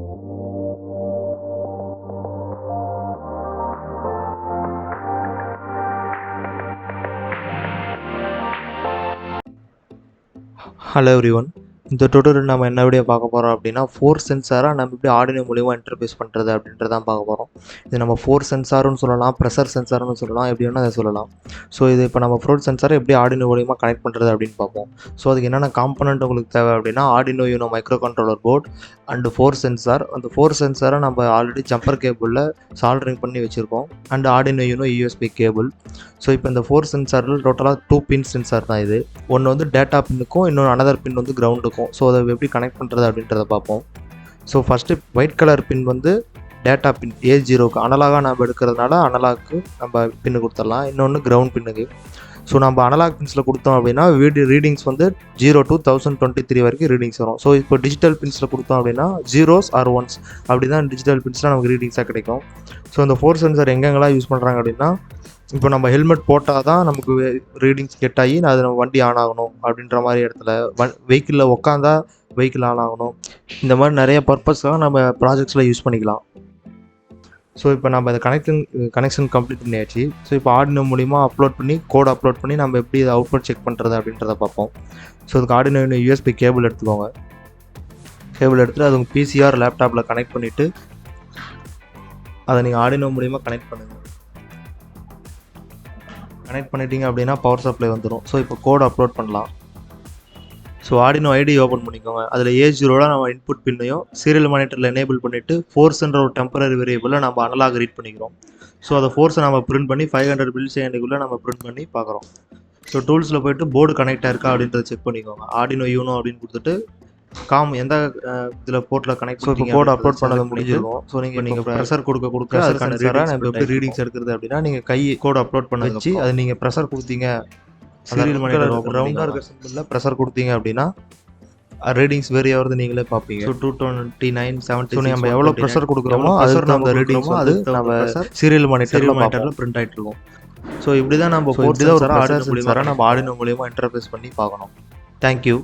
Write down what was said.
Hello everyone, இந்த tutorial நம்ம என்ன வீடியோ பார்க்க போகிறோம் அப்படின்னா, 4 சென்சாரை நம்ம எப்படி ஆர்டினோ மூலியமாக இன்டர்ஃபேஸ் பண்ணுறது அப்படின்றதான் பார்க்க போகிறோம். இது நம்ம 4 சென்சார்னு சொல்லலாம், ப்ரெஷர் சென்சார்னு சொல்லலாம், எப்படி வேணால் அதை சொல்லலாம். ஸோ இது இப்போ நம்ம 4 சென்சாரை எப்படி ஆர்டினோ மூலியமாக கனெக்ட் பண்ணுறது அப்படின்னு பார்ப்போம். ஸோ அதுக்கு என்னென்ன காம்பனண்ட் உங்களுக்கு தேவை அப்படின்னா, Arduino Uno microcontroller board and 4 sensor. அந்த 4 சென்சாரை நம்ம ஆல்ரெடி ஜம்பர் கேபிளில் சால்டரிங் பண்ணி வச்சுருக்கோம். And Arduino you know USB cable. So இப்போ இந்த 4 சென்சாரில் டோட்டலாக 2 பின் சென்சார் தான் இது. ஒன்று வந்து டேட்டா பின்னுக்கும், இன்னொன்று அனதர் பின் வந்து கிரவுண்டுக்கும். ஸோ அதை எப்படி கனெக்ட் பண்ணுறது அப்படின்றத பார்ப்போம். ஸோ ஃபஸ்ட்டு ஒயிட் கலர் பின் வந்து டேட்டா பின் A0க்கு அனலாகாக நம்ம எடுக்கிறதுனால அனலாக்கு நம்ம பின்னு கொடுத்துடலாம். இன்னொன்று கிரவுண்ட் பின்னுக்கு. ஸோ நம்ம அனலாக் பின்ஸில் கொடுத்தோம் அப்படின்னா ரீடிங்ஸ் வந்து 0 to 1023 வரைக்கும் ரீடிங்ஸ் வரும். ஸோ இப்போ டிஜிட்டல் பின்ஸில் கொடுத்தோம் அப்படின்னா 0s or 1s அப்படி தான் டிஜிட்டல் பின்ஸில் நமக்கு ரீடிங்ஸாக கிடைக்கும். ஸோ இந்த 4 சென்சார் எங்கெங்கெல்லாம் யூஸ் பண்ணுறாங்க அப்படின்னா, இப்போ நம்ம ஹெல்மெட் போட்டால் தான் நமக்கு ரீடிங்ஸ் கெட் ஆகி அது நம்ம வண்டி ஆன் ஆகணும் அப்படின்ற மாதிரி இடத்துல, வெஹிக்கிளில் உட்காந்தா வெஹிக்கிள் ஆன் ஆகணும். இந்த மாதிரி நிறைய பர்பஸ்க்காக நம்ம ப்ராஜெக்ட்ஸில் யூஸ் பண்ணிக்கலாம். ஸோ இப்போ நம்ம இந்த கனெக்ஷன் கம்ப்ளீட் பண்ணியாச்சு. ஸோ இப்போ ஆர்டினோ மூலிமா அப்லோட் பண்ணி கோட் அப்லோட் பண்ணி நம்ம எப்படி இதை அவுட்புட் செக் பண்ணுறது அப்படின்றத பார்ப்போம். ஸோ அதுக்கு ஆர்டினோ யூஎஸ்பி கேபிள் எடுத்துக்கோங்க. கேபிள் எடுத்துகிட்டு அது உங்கள் பிசிஆர் லேப்டாப்பில் கனெக்ட் பண்ணிவிட்டு அதை நீங்கள் ஆர்டினோ மூலிமா கனெக்ட் பண்ணுங்கள். கனெக்ட் பண்ணிட்டீங்க அப்படின்னா பவர் சப்ளை வந்துடும். ஸோ இப்போ கோட் அப்லோட் பண்ணலாம். ஸோ ஆர்டினோ ஐடி ஓப்பன் பண்ணிக்கோங்க. அதில் A0 நம்ம இன்புட் பின்னையும் சீரியல் மானிட்டரில் எனேபிள் பண்ணிவிட்டு ஃபோர்ஸ்ன்ற ஒரு டெம்பரரி வேரியபிளில் நம்ம அனலாக் ரீட் பண்ணிக்கிறோம். ஸோ அதை ஃபோர்ஸை நம்ம பிரிண்ட் பண்ணி 500 மில்லிசெகண்டுக்குள்ளே நம்ம பிரிண்ட் பண்ணி பார்க்குறோம். ஸோ டூல்ஸில் போய்ட்டு போர்டு கனெக்ட் ஆயிருக்கா அப்படின்றத செக் பண்ணிக்கோங்க. ஆர்டினோ யூனோ அப்படின்னு கொடுத்துட்டு எந்த இதில் போர்ட்டில் கனெக்ட். ஸோ இப்போ கோட் அப்லோட் பண்ணது முடிஞ்சிருக்கும். ஸோ நீங்கள் ப்ரெஷர் கொடுக்க அதுக்கான நம்ம எப்படி ரீடிங்ஸ் எடுக்கிறது அப்படின்னா, நீங்கள் கை கோட் அப்லோட் பண்ண வச்சு அது நீங்கள் ப்ரெஷர் கொடுத்தீங்க, சீரியல் மானிட்டர் ரவுண்டாக இருக்க சிம்பிளில் ப்ரெஷர் கொடுத்தீங்க அப்படின்னா ரீடிங்ஸ் வேரி ஆகிறது நீங்களே பார்ப்பீங்க. ஸோ 229, 70. ஸோ நம்ம எவ்வளோ ப்ரெஷர் கொடுக்குறோமோ அது நம்ம ரீடிங்ஸ் அது நம்ம சீரியல் மானிட்டரில் பிரிண்ட் ஆகிட்டு இருக்கும். ஸோ இப்படி தான் நம்ம ஆர்டினோ மூலியமாக இன்டர்ஃபேஸ் பண்ணி பார்க்கணும். தேங்க்யூ.